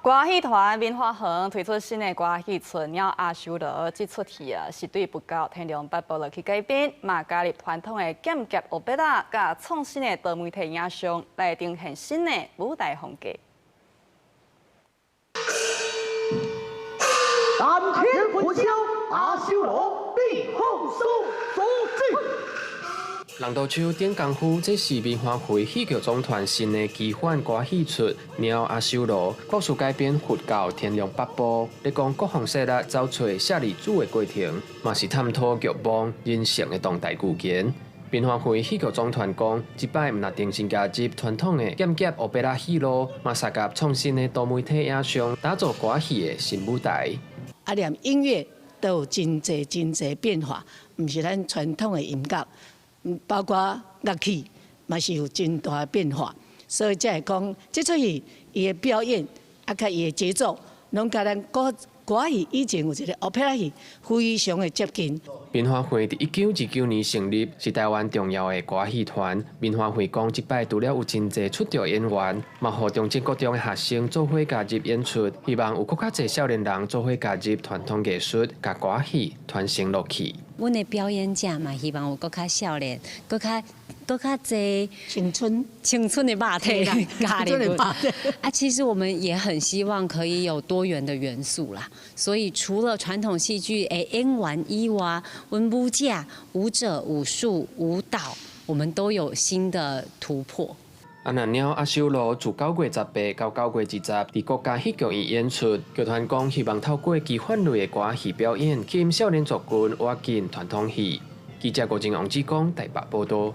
歌戲團棉花園推出新的歌戲《春鳥阿修羅》，這出戲啊是對不夠天龍八部落去改編，嘛加入傳統的劍俠歐貝拉，加創新的多媒體影像來呈現新的舞台風格。丹天混淆阿修羅，立後手所至。人道手點功夫，這是棉花會戲劇總團新的奇幻歌戲出《鳥阿修羅》，故事改編佛教天龍八部，在講各方勢力找找舍利子的過程，嘛是探討劇網人性的當代具現。棉花會戲劇總團講，這擺唔但重新加入傳統的劍俠歐貝拉戲路，嘛結合創新的多媒體影像，打造歌戲的新舞台。啊，連音樂都有真濟變化，唔是咱傳統的音樂。包括樂器嘛是有真大的變化，所以才會講，這出戲伊的表演啊，甲伊的節奏，攏甲咱歌戲以前有一個歐佩拉戲非常的接近。棉花會佇1929年成立，是台灣重要的歌戲團。棉花會講，這擺除了有真濟出場演員，嘛互中正各中的學生做伙加入演出，希望有較濟少年人做伙加入傳統藝術，甲歌戲傳承落去。阮的表演者嘛，希望有更較少年，更較濟青春的肉體加入。啊，其實我們也很希望可以有多元的元素啦。所以除了傳統戲劇的演員以外，阮舞者、武術、舞蹈，我們都有新的突破。啊，那鳥阿修羅自9月18到9月20，佇國家戲劇院演出。劇團講希望透過奇幻類的歌戲表演，吸引少年族群挖進傳統戲。記者郭正王志剛台北報道。